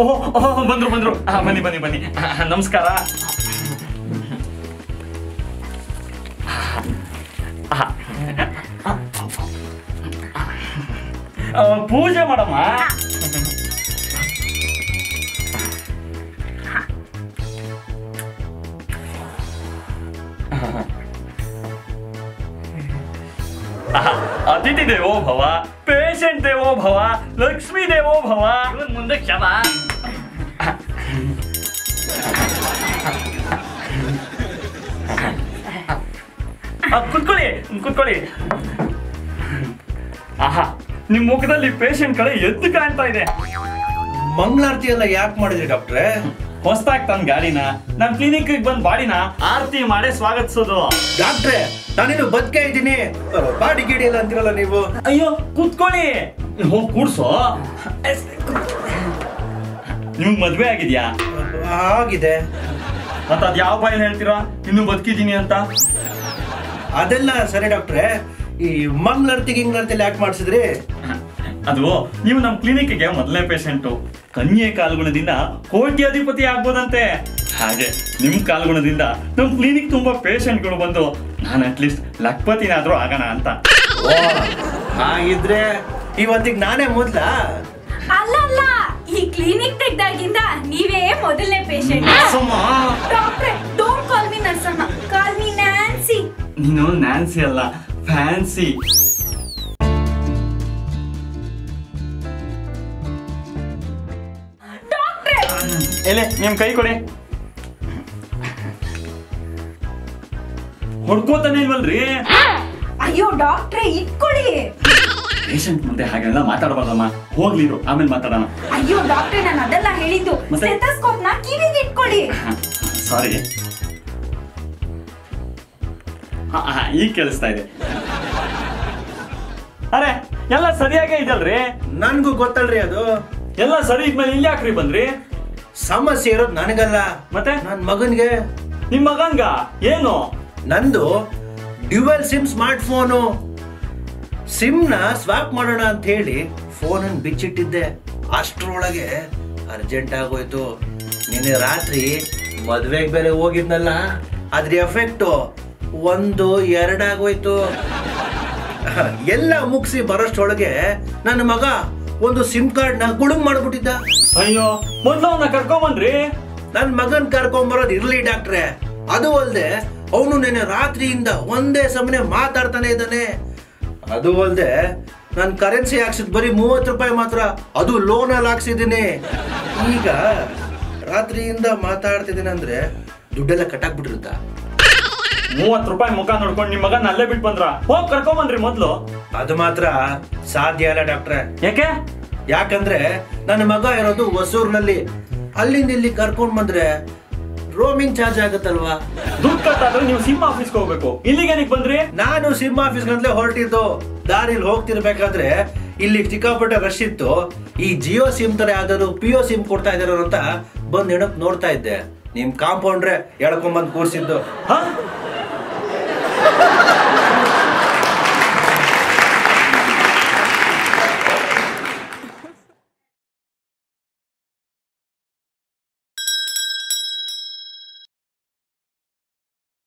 ಓಹ್ ಓಹ್ ಬಂದ್ರು ಬಂದ್ರು. ಬನ್ನಿ ಬನ್ನಿ ಬನ್ನಿ. ನಮಸ್ಕಾರ. ಪೂಜೆ ಮಾಡಮ್ಮ. ಅತಿಥಿ ದೇವೋ ಭವ, ಪೇಷಂಟ್ ದೇವೋ ಭವ, ಲಕ್ಷ್ಮೀ ದೇವೋ ಭವ. ಮುಂದೆ ಕ್ಷಮ. ಕುತ್ಕೊಳ್ಳಿ ಕುತ್ಕೊಳ್ಳಿ. ಆಹಾ, ನಿಮ್ ಮುಖದಲ್ಲಿ ಪೇಷಂಟ್ ಕಡೆ ಎದ್ದು ಕಾಣ್ತಾ ಇದೆ. ಮಂಗಳಾರತಿ ಎಲ್ಲ ಯಾಕೆ ಮಾಡಿದ್ರಿ ಡಾಕ್ಟ್ರೆ? ಹೊಸ್ತಾಗ್ ತಂದ್ ಗಾಡಿನ ನಮ್ ಕ್ಲಿನಿಕ್ ಬಂದ್ ಬಾಡಿನ ಆರತಿ ಮಾಡೇ ಸ್ವಾಗತಿಸೋದು. ಡಾಕ್ಟ್ರೆ, ನಾನೇನು ಬದುಕೆ ಇದ್ದೀನಿ, ಬಾಡಿ ಗಿಡಿ ಇಲ್ಲ ಅಂತಿರಲ್ಲ ನೀವು. ಅಯ್ಯೋ ಕೂತ್ಕೊಳ್ಳಿ. ಹೋಗ್ ಕೂಡ್ಸೋ. ನಿಮ್ಗ್ ಮದ್ವೆ ಆಗಿದ್ಯಾ? ಆಗಿದೆ. ಮತ್ತ ಅದ್ ಯಾವ ಬಾಯಲ್ಲಿ ಹೇಳ್ತೀರಾ ಇನ್ನು ಬದುಕಿದೀನಿ ಅಂತ? ಅದೆಲ್ಲ ಸರಿ ಡಾಕ್ಟ್ರೆ, ಈ ಮಂಗಳಾರತಿ ಯಾಕೆ ಮಾಡಿಸಿದ್ರಿ? ಅದು ನೀವು ನಮ್ ಕ್ಲಿನಿಕ್ಗೆ ಮೊದಲನೇ ಪೇಷಂಟು. ಕನ್ಯೆ ಕಾಲ್ಗುಣದಿಂದ ಕೋಟ್ಯಾಧಿಪತಿ ಆಗ್ಬೋದಂತೆ. ಹಾಗೆ ನಿಮ್ ಕಾಲ್ಗುಣದಿಂದ ನಮ್ ಕ್ಲಿನಿಕ್ ತುಂಬಾ ಪೇಷಂಟ್ಗಳು ಬಂದು ನಾನು ಅಟ್ಲೀಸ್ಟ್ ಲಕ್ಪತಿನಾದ್ರೂ ಆಗೋಣ ಅಂತ. ಹಾಗಿದ್ರೆ ಇವತ್ತಿಗೆ ನಾನೇ ಮೊದ್ಲ? ಅಲ್ಲ, ಈ ಕ್ಲಿನಿಕ್ ತೆಗ್ದಾಗಿಂದ ನೀವೇ ಮೊದಲನೇ ಪೇಷಂಟ್. ಡಾಕ್ಟ್ರೆ, ಡೋಂಟ್ ಕಾಲ್ ಮೀ ನರ್ಸಮ್ಮ, ಕಾಲ್ ಮೀ ನ್ಯಾನ್ಸಿ. ನೀನು ನ್ಯಾನ್ಸಿ ಅಲ್ಲ, ಫ್ಯಾನ್ಸಿ. ಡಾಕ್ಟ್ರೆ, ಎಲೆ ನಿಮ್ ಕೈ ಕೊಡಿ. ಹೊಡ್ಕೋತಾನೆ ಇಲ್ವಲ್ರಿ? ಅಯ್ಯೋ ಡಾಕ್ಟ್ರೆ, ಇಟ್ಕೊಳ್ಳಿ. ಪೇಷಂಟ್ ಮುಂದೆ ಹಾಗೆಲ್ಲ ಮಾತಾಡಬಾರ್ದಮ್ಮ. ಹೋಗ್ಲಿರು, ಆಮೇಲೆ ಮಾತಾಡೋಣ. ಅಯ್ಯೋ ಡಾಕ್ಟ್ರೆ, ನಾನು ಅದೆಲ್ಲ ಹೇಳಿದ್ದು. ಸ್ಟೆಥೋಸ್ಕೋಪ್ ನ ಕಿವಿಗೆ ಇಟ್ಕೊಳ್ಳಿ. ಸಾರಿ. ಈಗ ಕೇಳಿಸ್ತಾ ಇದೆ. ಅರೆ, ಎಲ್ಲ ಸರಿಯಾಗೇ ಇದಲ್ರಿ? ನನ್ಗೂ ಗೊತ್ತಲ್ರಿ ಅದು. ಎಲ್ಲ ಸರಿ ಇದ್ಮೇಲೆ ಇಲ್ಲಿ ಯಾಕ್ರಿ ಬಂದ್ರಿ? ಸಮಸ್ಯೆ ಇರೋದು ನನಗಲ್ಲ, ಮತ್ತೆ ನನ್ ಮಗನ್ಗೆ. ನಿಮ್ ಮಗನ್ಗ ಏನು? ನಂದು dual sim smart phone. Sim ನ ಸ್ವಾಪ್ ಮಾಡೋಣ ಅಂತ ಹೇಳಿ ಫೋನ್ ಅನ್ನು ಬಿಚ್ಚಿಟ್ಟಿದ್ದೆ. ಅಷ್ಟ್ರೊಳಗೆ ಅರ್ಜೆಂಟ್ ಆಗೋಯ್ತು. ನಿನ್ನೆ ರಾತ್ರಿ ಮದ್ವೆಗೆ ಬೇರೆ ಹೋಗಿದ್ನಲ್ಲ, ಅದ್ರ ಎಫೆಕ್ಟ್ 1, 2 ಆಗೋಯ್ತು. ಎಲ್ಲ ಮುಗಿಸಿ ಬರೋಷ್ಟೊಳಗೆ ನನ್ನ ಮಗ ಒಂದು ಸಿಮ್ ಕಾರ್ಡ್ ನ ಗುಳುಂ ಮಾಡ್ಬಿಟ್ಟಿದ್ದ. ಅಯ್ಯೋ, ಮೊದ್ಲು ಅವನ್ನ ಕರ್ಕೊಂಬನ್ರಿ. ನನ್ ಮಗನ್ ಕರ್ಕೊಂಬರೋದು ಇರ್ಲಿ ಡಾಕ್ಟ್ರೆ, ಅದು ಅಲ್ದೆ ಅವನು ನೆನೆ ರಾತ್ರಿಯಿಂದ ಒಂದೇ ಸಮನೆ ಮಾತಾಡ್ತಾನೆ ಇದ್ದಾನೆ. ಅದು ಅಲ್ದೆ ನಾನು ಕರೆನ್ಸಿ ಹಾಕ್ಸಿದ್ ಬರೀ 30 ರೂಪಾಯಿ ಮಾತ್ರ, ಅದು ಲೋನಲ್ಲಿ ಹಾಕ್ಸಿದ್ದೀನಿ. ಈಗ ರಾತ್ರಿಯಿಂದ ಮಾತಾಡ್ತಿದ್ದೀನಿ ಅಂದ್ರೆ ದುಡ್ಡೆಲ್ಲ ಕಟ್ಟಾಕ್ಬಿಟ್ಟಿರುತ್ತಾ? 30 ರೂಪಾಯಿ ಮುಖ ನೋಡ್ಕೊಂಡು ನಿಮ್ ಮಗನ ಅಲ್ಲೇ ಬಿಟ್ಟು ಬಂದ್ರ? ಹೋಗ್ ಕರ್ಕೊಂಬನ್ರಿ ಮೊದ್ಲು. ಅದು ಮಾತ್ರ ಸಾಧ್ಯ ಅಲ್ಲ ಡಾಕ್ಟ್ರೆ. ಯಾಕೆ? ಯಾಕಂದ್ರೆ ನನ್ನ ಮಗ ಇರೋದು ಹೊಸೂರ್ನಲ್ಲಿ. ಅಲ್ಲಿಂದ ಇಲ್ಲಿ ಕರ್ಕೊಂಡ್ ಬಂದ್ರೆ ರೋಮಿಂಗ್ ಚಾರ್ಜ್ ಆಗುತ್ತಲ್ವಾ? ದುಡ್ಡು ಕಟ್ಟಾದ್ರೆ ನೀವು ಸಿಮ್ ಆಫೀಸ್ಗೆ ಹೋಗ್ಬೇಕು. ಇಲ್ಲಿಗೆ ಏನಕ್ಕೆ ಬಂದ್ರಿ? ನಾನು ಸಿಮ್ ಆಫೀಸ್ ಗಂಟ್ಲೆ ಹೊರಟಿದ್ದು. ದಾರಿಲಿ ಹೋಗ್ತಿರ್ಬೇಕಾದ್ರೆ ಇಲ್ಲಿ ಸಿಕ್ಕಾಪಟ್ಟೆ ರಶ್ ಇತ್ತು. ಈ ಜಿಯೋ ಸಿಮ್ ತರ ಯಾವ್ದಾದ್ರು ಪಿಯೋ ಸಿಮ್ ಕೊಡ್ತಾ ಇದಾರೋ ಅಂತ ಬಂದ್ ನೋಡ್ತಾ ಇದ್ದೆ. ನಿಮ್ ಕಾಂಪೌಂಡ್ರೆ ಎಳ್ಕೊಂಡ್ ಬಂದ್ ಕೂರ್ಸಿದ್ದು.